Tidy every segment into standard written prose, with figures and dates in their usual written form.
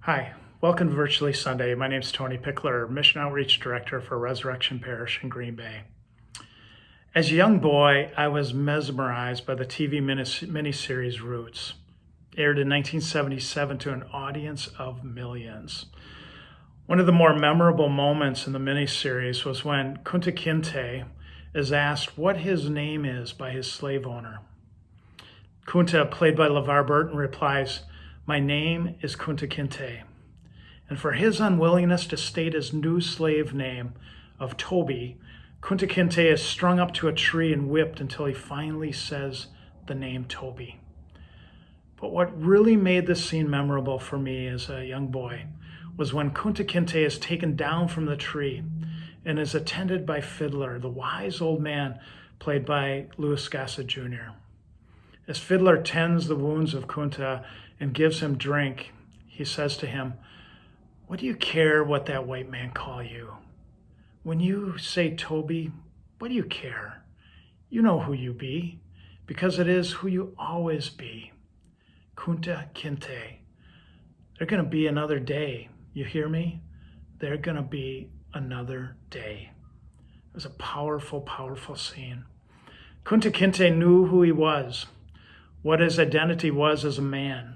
Hi, welcome to Virtually Sunday. My name is Tony Pickler, Mission Outreach Director for Resurrection Parish in Green Bay. As a young boy, I was mesmerized by the TV miniseries Roots, aired in 1977 to an audience of millions. One of the more memorable moments in the miniseries was when Kunta Kinte is asked what his name is by his slave owner. Kunta, played by LeVar Burton, replies, "My name is Kunta Kinte." And for his unwillingness to state his new slave name of Toby, Kunta Kinte is strung up to a tree and whipped until he finally says the name Toby. But what really made this scene memorable for me as a young boy was when Kunta Kinte is taken down from the tree and is attended by Fiddler, the wise old man played by Louis Gossett Jr. As Fiddler tends the wounds of Kunta and gives him drink, he says to him, "What do you care what that white man call you? When you say Toby, what do you care? You know who you be, because it is who you always be. Kunta Kinte. There's going to be another day. You hear me? There's going to be another day." It was a powerful, powerful scene. Kunta Kinte knew who he was, what his identity was as a man.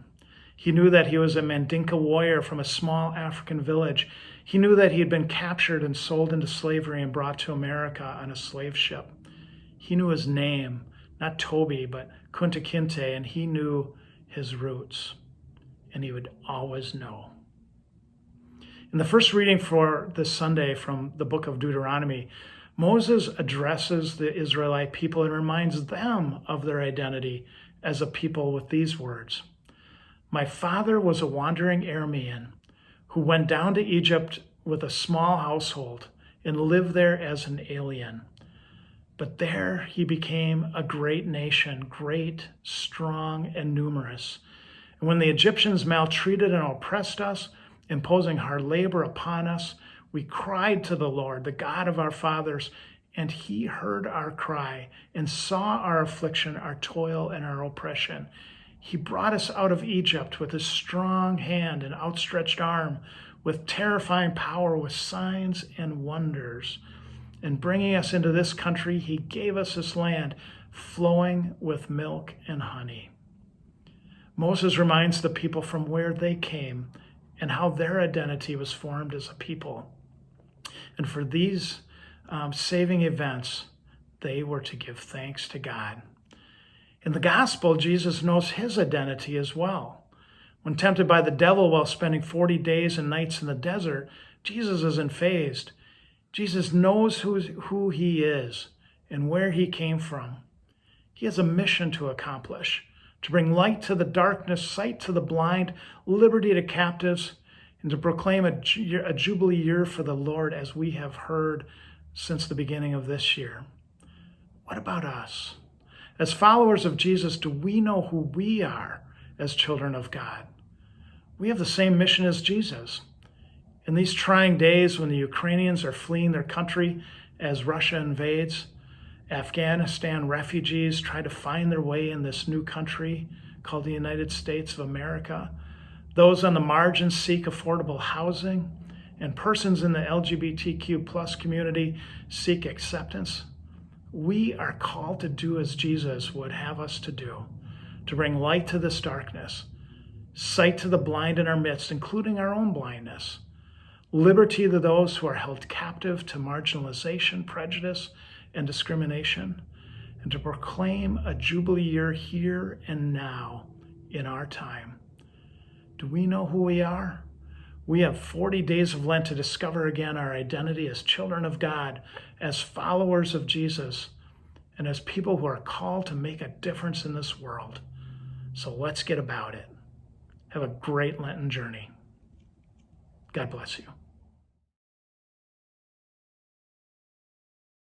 He knew that he was a Mandinka warrior from a small African village. He knew that he had been captured and sold into slavery and brought to America on a slave ship. He knew his name, not Toby, but Kunta Kinte, and he knew his roots, and he would always know. In the first reading for this Sunday from the book of Deuteronomy, Moses addresses the Israelite people and reminds them of their identity as a people with these words. "My father was a wandering Aramean who went down to Egypt with a small household and lived there as an alien. But there he became a great nation, great, strong, and numerous. And when the Egyptians maltreated and oppressed us, imposing hard labor upon us, we cried to the Lord, the God of our fathers, and he heard our cry and saw our affliction, our toil, and our oppression. He brought us out of Egypt with his strong hand and outstretched arm, with terrifying power, with signs and wonders. And bringing us into this country, he gave us this land flowing with milk and honey." Moses reminds the people from where they came and how their identity was formed as a people. And for these saving events, they were to give thanks to God. In the gospel, Jesus knows his identity as well. When tempted by the devil while spending 40 days and nights in the desert, Jesus isn't fazed. Jesus knows who he is and where he came from. He has a mission to accomplish, to bring light to the darkness, sight to the blind, liberty to captives, and to proclaim a jubilee year for the Lord, as we have heard since the beginning of this year. What about us? As followers of Jesus, do we know who we are as children of God? We have the same mission as Jesus. In these trying days when the Ukrainians are fleeing their country as Russia invades, Afghanistan refugees try to find their way in this new country called the United States of America, those on the margins seek affordable housing, and persons in the LGBTQ+ community seek acceptance, we are called to do as Jesus would have us to do, to bring light to this darkness, sight to the blind in our midst, including our own blindness, liberty to those who are held captive to marginalization, prejudice, and discrimination, and to proclaim a jubilee year here and now in our time. Do we know who we are? We have 40 days of Lent to discover again our identity as children of God, as followers of Jesus, and as people who are called to make a difference in this world. So let's get about it. Have a great Lenten journey. God bless you.